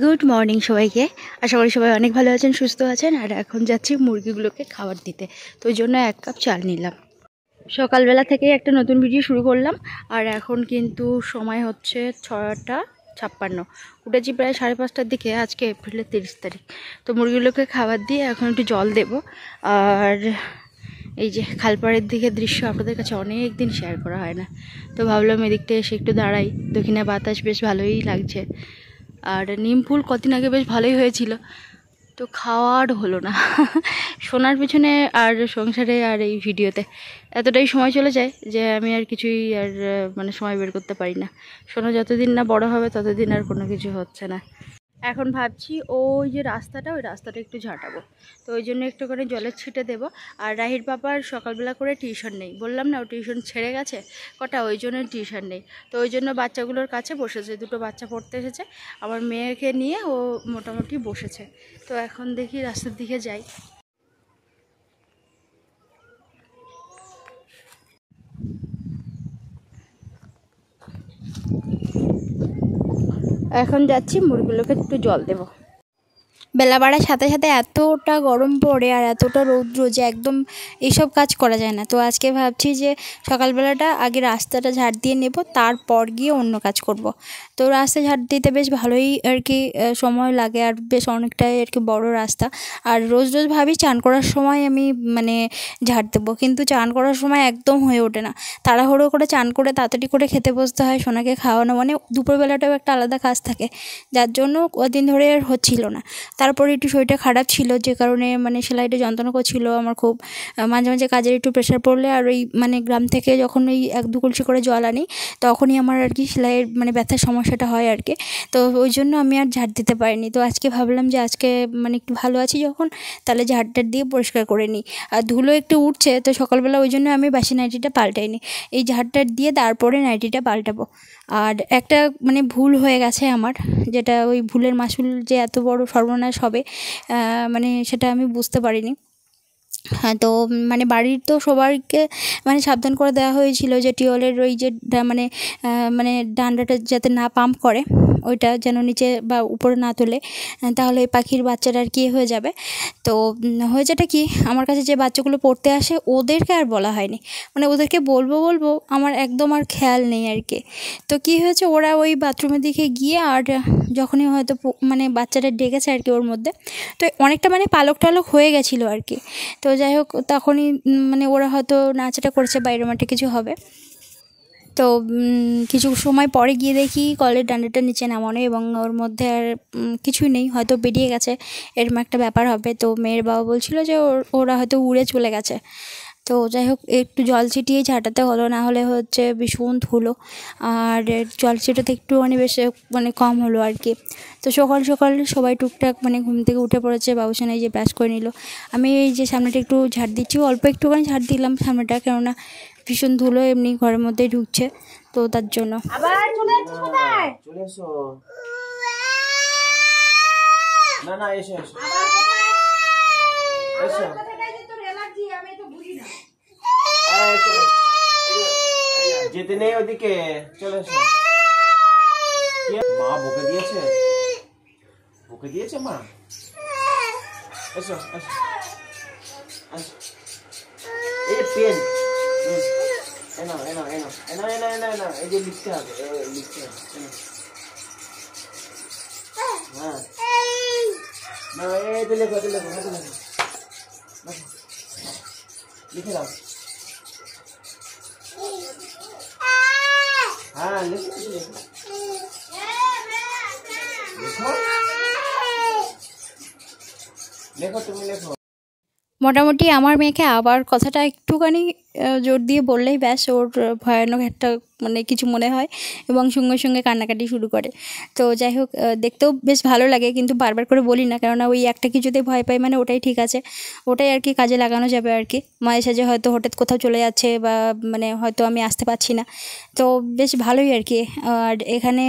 Good morning সবাইকে। আশা করি সবাই অনেক ভালো আছেন, সুস্থ আছেন। আর এখন যাচ্ছি মুরগিগুলোকে খাবার দিতে, তো ওই জন্য 1 কাপ চাল নিলাম। সকালবেলা থেকেই একটা নতুন ভিডিও শুরু করলাম। আর এখন কিন্তু সময় হচ্ছে 6টা 56। উঠেছি প্রায় 5:30টার দিকে। আজকে এপ্রিলের 30 তারিখ। তো মুরগিগুলোকে খাবার দিয়ে এখন একটু জল দেব। আর এই যে খালপাড়ের দিকে দৃশ্য আপনাদের কাছে অনেক দিন শেয়ার করা হয় না, তো ভাবলাম এদিকটা এসে একটু দাঁড়াই। দক্ষিণে বাতাস বেশ ভালোই লাগছে। আর নিম ফুল কদিন আগে বেশ ভালোই হয়েছিল, তো খাওয়ার হলো না। শোনার পিছনে আর সংসারে আর এই ভিডিওতে এতটাই সময় চলে যায় যে আমি আর কিছুই আর মানে সময় বের করতে পারি না। শোনা যতদিন না বড় হবে ততদিন আর কোনো কিছু হচ্ছে না। এখন ভাবছি ওই যে রাস্তাটা, ওই রাস্তাটা একটু ঝাঁটাবো, তো ওই জন্য একটু করে জলের ছিটে দেবো। আর রাহির পাপার সকালবেলা করে টিউশন নেই, বললাম না ও টিউশন ছেড়ে গেছে কটা, ওই জন্য টিউশন নেই। তো ওই জন্য বাচ্চাগুলোর কাছে বসেছে, দুটো বাচ্চা পড়তে এসেছে, আমার মেয়েকে নিয়ে ও মোটামুটি বসেছে। তো এখন দেখি রাস্তার দিকে যাই। এখন যাচ্ছি মুরগিগুলোকে একটু জল দেবো। বেলা বাড়ার সাথে সাথে এতটা গরম পড়ে আর এতটা রৌদ্র যে একদম এইসব কাজ করা যায় না। তো আজকে ভাবছি যে সকালবেলাটা আগে রাস্তাটা ঝাড় দিয়ে নেব, তারপর গিয়ে অন্য কাজ করব। তো রাস্তা ঝাড় দিতে বেশ ভালোই আর কি সময় লাগে, আর বেশ অনেকটাই আর কি বড় রাস্তা। আর রোজ রোজ ভাবি চান করার সময় আমি মানে ঝাড় দেবো, কিন্তু চান করার সময় একদম হয়ে ওঠে না। তাড়াহুড়ো করে চান করে তাড়াতাড়ি করে খেতে বসতে হয়, সোনাকে খাওয়ানো মানে দুপুরবেলাটাও একটা আলাদা কাজ থাকে, যার জন্য কদিন ধরে আর হচ্ছিল না। তারপরে একটু শরীরটা খারাপ ছিল, যে কারণে মানে সেলাইটা যন্ত্রণা করছিল আমার খুব। মাঝে মাঝে কাজের একটু প্রেশার পড়লে আর ওই মানে গ্রাম থেকে যখন ওই 1-2 কলসি করে জল আনি, তখনই আমার আর কি সেলাইয়ের মানে ব্যথার সমস্যাটা হয় আর কি। তো ওই জন্য আমি আর ঝাড় দিতে পারিনি। তো আজকে ভাবলাম যে আজকে মানে একটু ভালো আছি যখন, তাহলে ঝাড়টার দিয়ে পরিষ্কার করে নিই। আর ধুলো একটু উঠছে, তো সকালবেলা ওই জন্য আমি বাসি নাইটিটা পাল্টাইনি, এই ঝাড়টার দিয়ে তারপরে নাইটিটা পাল্টাবো। আর একটা মানে ভুল হয়ে গেছে আমার, যেটা ওই ভুলের মাসুল যে এত বড় সর্বনাশ হবে মানে সেটা আমি বুঝতে পারিনি। হ্যাঁ, তো মানে বাড়ির তো সবাইকে মানে সাবধান করে দেওয়া হয়েছিল যে টিউবওয়েলের ওই যে মানে মানে ডান্ডাটা যাতে না পাম্প করে, ওইটা যেন নিচে বা উপরে না তোলে, তাহলে এই পাখির বাচ্চাটা আর কি হয়ে যাবে। তো হয়েছেটা কি, আমার কাছে যে বাচ্চাগুলো পড়তে আসে ওদেরকে আর বলা হয়নি, মানে ওদেরকে বলবো আমার একদম আর খেয়াল নেই আর কি। তো কী হয়েছে, ওরা ওই বাথরুমের দিকে গিয়ে আর যখনই হয়তো মানে বাচ্চাটা ডেকেছে আর কি ওর মধ্যে, তো অনেকটা মানে পালক টালক হয়ে গেছিলো আর কি। তো যাই হোক, তখনই মানে ওরা হয়তো নাচাটা করেছে বাইরে মাঠে কিছু হবে। তো কিছু সময় পরে গিয়ে দেখি কলের ডান্ডাটা নিচে নামানো, এবং ওর মধ্যে আর কিছুই নেই, হয়তো বেরিয়ে গেছে, এরকম একটা ব্যাপার হবে। তো মেয়ের বাবা বলছিল যে ওরা হয়তো উড়ে চলে গেছে। তো যাই হোক, একটু জল ছিটিয়ে ঝাঁটাতে হলো, না হলে হচ্ছে ভীষণ ধুলো। আর জল ছিটাতে একটু মানে বেশ মানে কম হলো আর কি। তো সকাল সকাল সবাই টুকটাক মানে ঘুম থেকে উঠে পড়েছে, বাবুসোনা এই যে ব্রাশ করে নিল। আমি এই যে সামনেটা একটু ঝাড় দিচ্ছি, অল্প একটুখানি ঝাড় দিলাম সামনেটা, কেননা ভীষণ ধুলো এমনি ঘরের মধ্যেই ঢুকছে, তো তার জন্য। আবার চলে যাচ্ছিস কোথায়? চলে এসো। না না, এসো এসো। এসো। তোর অ্যালার্জি, আমি তো বুঝি না। যেতে নেই ওদিকে, চলে এসো। মা বকে দিয়েছে? বকে দিয়েছে মা? এসো এসো। এই পেন এনো এনো এনো এনো এনো এনো এনো, এই যে লিখতে হবে, লিখতে হবে। হ্যাঁ না, এই তো লেখো, তো লেখো, লেখো, লিখে দাও। হ্যাঁ লিখো, লেখো লেখো, তুমি লেখো। মোটামুটি আমার মেয়েকে আবার কথাটা একটুখানি জোর দিয়ে বললেই ব্যাস ওর ভয়ানক একটা মানে কিছু মনে হয়, এবং সঙ্গে সঙ্গে কান্নাকাটি শুরু করে। তো যাই হোক, দেখতেও বেশ ভালো লাগে, কিন্তু বারবার করে বলি না, কেননা ওই একটা কিছুতে ভয় পাই মানে ওটাই ঠিক আছে, ওটাই আর কি কাজে লাগানো যাবে আর কি। মাঝে সাঝে হয়তো হঠাৎ কোথাও চলে যাচ্ছে, বা মানে হয়তো আমি আসতে পারছি না, তো বেশ ভালোই আর কি। আর এখানে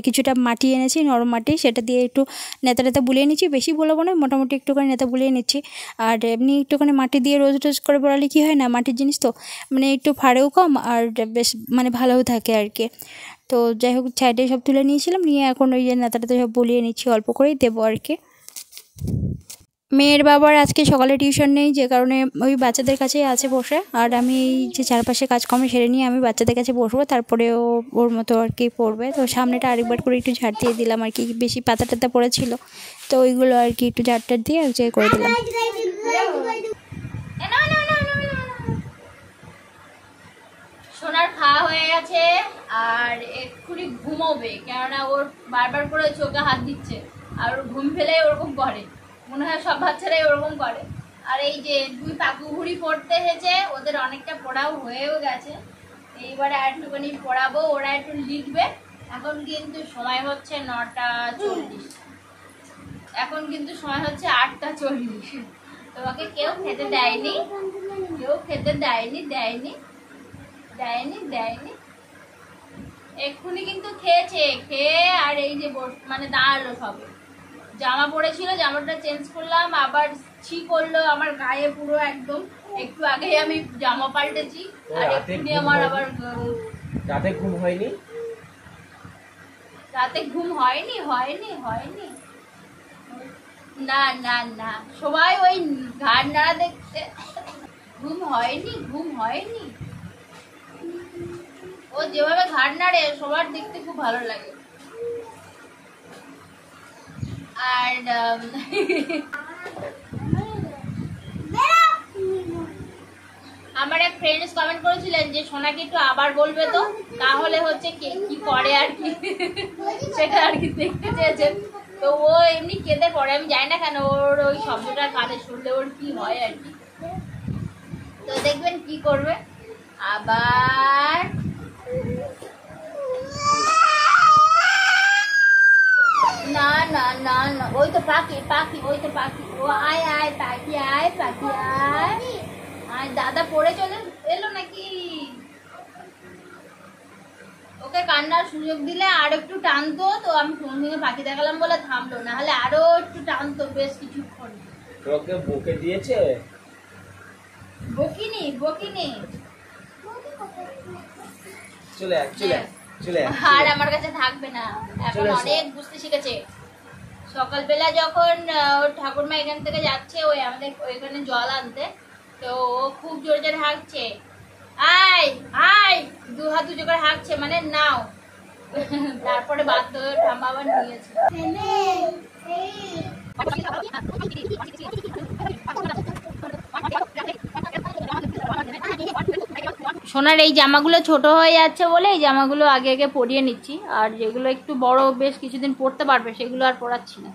কিছুটা মাটি এনেছি, নরম মাটি, সেটা দিয়ে একটু নেতা বুলিয়ে নিচ্ছি, বেশি বলবো না, মোটামুটি একটুখানি নেতা বুলিয়ে নিচ্ছি। আর এমনি একটুখানি মাটি দিয়ে রোজ রোজ করে পড়ালে কী হয় না, মাটির জিনিস তো মানে একটু ফাড়েও কম আর বেশ মানে ভালোও থাকে আর কি। তো যাই হোক সাইডে সব তুলে নিয়েছিলাম, নিয়ে এখন ওই যে নেতাটাতে সব বলিয়ে নিচ্ছি, অল্প করেই দেবো আর কি। মেয়ের বাবার আজকে সকালে টিউশন নেই, যে কারণে ওই বাচ্চাদের কাছেই আছে বসে, আর আমি এই যে চারপাশে কাজকর্ম সেরে নিয়ে আমি বাচ্চাদের কাছে বসবো, তারপরে ও ওর মতো আর কি পড়বে। তো সামনেটা আরেকবার করে একটু ঝাড় দিয়ে দিলাম আর কি, বেশি পাতা টাতা পড়েছিল তো ওইগুলো আর কি একটু ঝাড় টাড় দিয়ে এক জায়গায় করে দিলাম। সোনার খাওয়া হয়ে গেছে আর এক্ষুনি ঘুমোবে, কেননা ওর বারবার করে চোখে হাত দিচ্ছে আর ওর ঘুম ফেলে ওরকম করে, মনে হয় সব বাচ্চারাই ওরকম করে। আর এই যে 2 পাকু ঘুড়ি পড়তে এসেছে, ওদের অনেকটা পড়াও হয়েও গেছে, এইবারে আর একটুখানি পড়াবো, ওরা একটু লিখবে। এখন কিন্তু সময় হচ্ছে 9:40, এখন কিন্তু সময় হচ্ছে 8:40। তোমাকে কেউ খেতে দেয়নি, কেউ খেতে দেয়নি দেয়নি দেয়নি দেয়নি এক্ষুনি কিন্তু খেয়েছে, খেয়ে আর এই যে মানে দাঁড়ালো সবে। জামা পরেছিল, জামাটা চেঞ্জ করলাম, আবার ছি করলো আমার গায়ে পুরো একদম। একটু আগেই আমি জামা পাল্টেছি আর এক্ষুনি আমার আবার রাতে ঘুম হয়নি, রাতে ঘুম হয়নি হয়নি হয়নি না না না, সবাই ওই ঘাড় নাড়া দেখছে, ঘুম হয়নি ঘুম হয়নি। ও যেভাবে ঘাড় নাড়ে সবার দেখতে খুব ভালো লাগে। আর আমার এক ফ্রেন্ডস কমেন্ট করেছিলেন যে সোনাকে একটু আবার বলবে তো, তাহলে হচ্ছে কি করে আর কি, সেটা আর কি দেখতে চেয়েছেন। তো ও এমনি কেঁদে পড়ে, আমি জানি না কেন, ওর ওই শব্দটা কানে শুনলে ওর কি হয় আর কি। তো দেখবেন কি করবে আবার। না না না না, ওই তো পাখি পাখি, ওই তো পাখি, ও আয় আয় পাখি আয় পাখি আয় আয়। দাদা পড়ে চলে এলো নাকি? ওকে কান্নার সুযোগ দিলে আর একটু টানতো, তো আমি সঙ্গে পাখি দেখালাম বলে থামলো, না হলে আরো একটু টানতো বেশ কিছুক্ষণ। তোকে বকে দিয়েছে? বকিনি বকিনি, চলে আয় চলে আয় চলে আয়। আর আমার কাছে থাকবে না, এখন অনেক বুঝতে শিখেছে। সকালবেলা যখন ওর ঠাকুরমা এখান থেকে যাচ্ছে ওই আমাদের ওইখানে জল আনতে, তো ও খুব জোরে জোরে হাঁকছে, আয় আয়, 2 হাত উঁচু করে হাঁকছে মানে নাও। তারপরে বাধ্য হয়ে ঠাম্মা আবার নিয়েছে। সোনার এই জামাগুলো ছোট হয়ে যাচ্ছে বলে এই জামাগুলো আগে আগে পরিয়ে নিচ্ছি, আর যেগুলো একটু বড় বেশ কিছুদিন পরতে পারবে সেগুলো আর পরাচ্ছি না।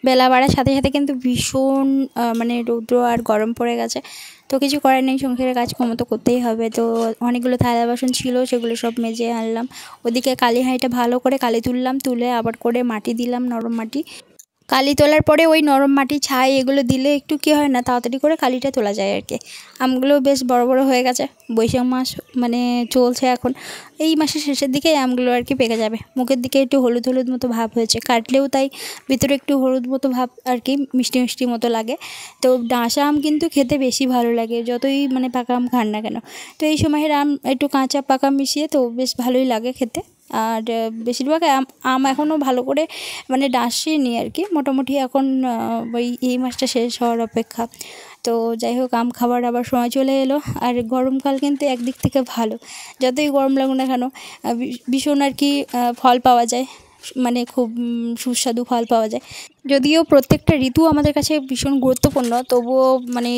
বেলা বাড়ার সাথে সাথে কিন্তু ভীষণ মানে রৌদ্র আর গরম পড়ে গেছে, তো কিছু করার নেই, সংসারের কাজকর্ম তো করতেই হবে। তো অনেকগুলো থালা বাসন ছিল, সেগুলো সব মেজে আনলাম। ওদিকে কালী হাঁড়িটা ভালো করে কালি তুললাম, তুলে আবার করে মাটি দিলাম, নরম মাটি। কালি তোলার পরে ওই নরম মাটি ছাই এগুলো দিলে একটু কী হয় না, তাড়াতাড়ি করে কালিটা তোলা যায় আর কি। আমগুলো বেশ বড় বড় হয়ে গেছে, বৈশাখ মাস মানে চলছে এখন, এই মাসের শেষের দিকে আমগুলো আর কি পেকে যাবে। মুখের দিকে একটু হলুদ হলুদ মতো ভাব হয়েছে, কাটলেও তাই ভিতরে একটু হলুদ মতো ভাব আর কি, মিষ্টি মিষ্টি মতো লাগে। তো ডাঁশা আম কিন্তু খেতে বেশি ভালো লাগে, যতই মানে পাকা আম খান না কেন। তো এই সময়ের আম একটু কাঁচা পাকা মিশিয়ে তো বেশ ভালোই লাগে খেতে। আর বেশিরভাগ আম এখনও ভালো করে মানে ডাঁশিনি আর কি, মোটামুটি এখন ওই এই মাসটা শেষ হওয়ার অপেক্ষা। তো যাই হোক, আম খাবার আবার সময় চলে এলো। আর গরমকাল কিন্তু একদিক থেকে ভালো, যতই গরম লাগুক না কেন ভীষণ আর কি ফল পাওয়া যায়, মানে খুব সুস্বাদু ফল পাওয়া যায়। যদিও প্রত্যেকটা ঋতু আমাদের কাছে ভীষণ গুরুত্বপূর্ণ, তবুও মানে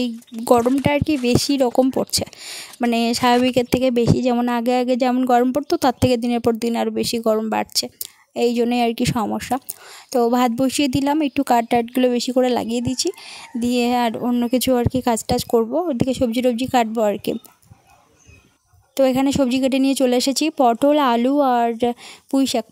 গরমটা আর কি বেশি রকম পড়ছে, মানে স্বাভাবিকের থেকে বেশি। যেমন আগে আগে যেমন গরম পড়তো, তার থেকে দিনের পর দিন আরও বেশি গরম বাড়ছে, এই জন্যই আর কি সমস্যা। তো ভাত বসিয়ে দিলাম, একটু কাঠ টাটগুলো বেশি করে লাগিয়ে দিচ্ছি, দিয়ে আর অন্য কিছু আর কি কাজ টাজ করবো, ওদিকে সবজি টবজি কাটবো আর কি। তো এখানে সবজি কেটে নিয়ে চলে এসেছি, পটল আলু আর পুঁই শাক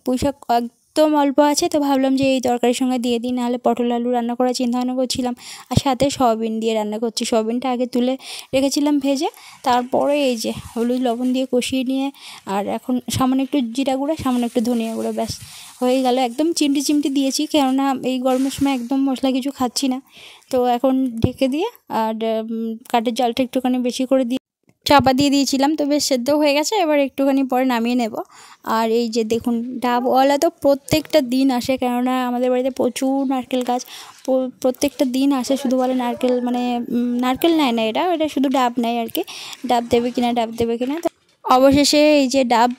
একদম অল্প আছে, তো ভাবলাম যে এই তরকারির সঙ্গে দিয়ে দিই, নাহলে পটল আলু রান্না করার চিন্তাভাবনা করছিলাম। আর সাথে সয়াবিন দিয়ে রান্না করছি। সয়াবিনটা আগে তুলে রেখেছিলাম ভেজে, তারপরে এই যে হলুদ লবণ দিয়ে কষিয়ে নিয়ে আর এখন সামান্য একটু জিরা গুঁড়ো, সামান্য একটু ধনিয়া গুঁড়ো, ব্যাস হয়ে গেল। একদম চিমটি চিমটি দিয়েছি, কেননা এই গরমের সময় একদম মশলা কিছু খাচ্ছি না। তো এখন ঢেকে দিয়ে আর কাঠের জালটা একটুখানি বেশি করে দিয়ে চাপা দিয়ে দিয়েছিলাম, তো বেশ সেদ্ধ হয়ে গেছে। এবার একটুখানি পরে নামিয়ে নেব। আর এই যে দেখুন, ডাবওয়ালা তো প্রত্যেকটা দিন আসে, কেননা আমাদের বাড়িতে প্রচুর নারকেল গাছ। প্রত্যেকটা দিন আসে, শুধু বলে নারকেল, মানে নারকেল নেয় না, এটা শুধু ডাব নেয় আর কি, ডাব দেবে কিনা, ডাব দেবে কিনা। তো অবশেষে এই যে ডাব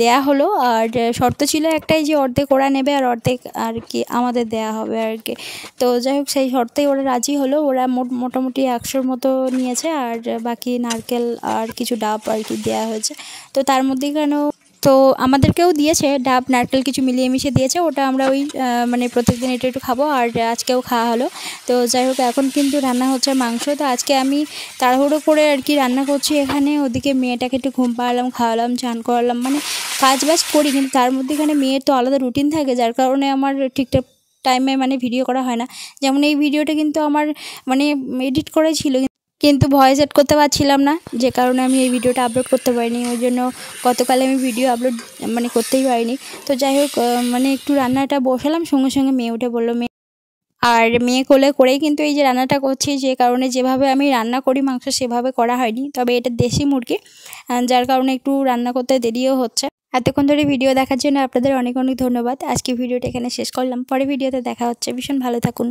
দেয়া হলো। আর শর্ত ছিল একটাই, যে অর্ধেক ওরা নেবে আর অর্ধেক আর কি আমাদের দেয়া হবে আর কি। তো যাই হোক, সেই শর্তেই ওরা রাজি হলো। ওরা মোটামুটি 100-র মতো নিয়েছে, আর বাকি নারকেল আর কিছু ডাব আর কি দেওয়া হয়েছে। তো তার মধ্যে কেন, তো আমাদেরকেও দিয়েছে ডাব নারকেল কিছু মিলিয়ে মিশিয়ে দিয়েছে। ওটা আমরা ওই মানে প্রত্যেকদিন একটু একটু খাবো, আর আজকেও খাওয়া হলো। তো যাই হোক, এখন কিন্তু রান্না হচ্ছে মাংস। তো আজকে আমি তাড়াহুড়ো করে আর কি রান্না করছি এখানে। ওদিকে মেয়েটাকে একটু ঘুম পাড়ালাম, খাওয়ালাম, চান করালাম, মানে কাজ বাজ করি, কিন্তু তার মধ্যে এখানে মেয়ের তো আলাদা রুটিন থাকে, যার কারণে আমার ঠিকঠাক টাইমে মানে ভিডিও করা হয় না। যেমন এই ভিডিওটা কিন্তু আমার মানে এডিট করাই ছিল, কিন্তু ভয়েস এড করতে পারছিলাম না, যে কারণে আমি এই ভিডিওটা আপলোড করতে পারিনি। ওই জন্য গতকালে আমি ভিডিও আপলোড মানে করতেই পারিনি। তো যাই হোক, মানে একটু রান্নাটা বসালাম, সঙ্গে সঙ্গে মেয়ে উঠে বললো, আর মেয়ে কোলে করেই কিন্তু এই যে রান্নাটা করছি, যে কারণে যেভাবে আমি রান্না করি মাংস সেভাবে করা হয়নি। তবে এটা দেশি মুরগি, যার কারণে একটু রান্না করতে দেরিও হচ্ছে। এতক্ষণ ধরে ভিডিও দেখার জন্য আপনাদের অনেক অনেক ধন্যবাদ। আজকে ভিডিওটা এখানে শেষ করলাম, পরে ভিডিওতে দেখা হচ্ছে। ভীষণ ভালো থাকুন।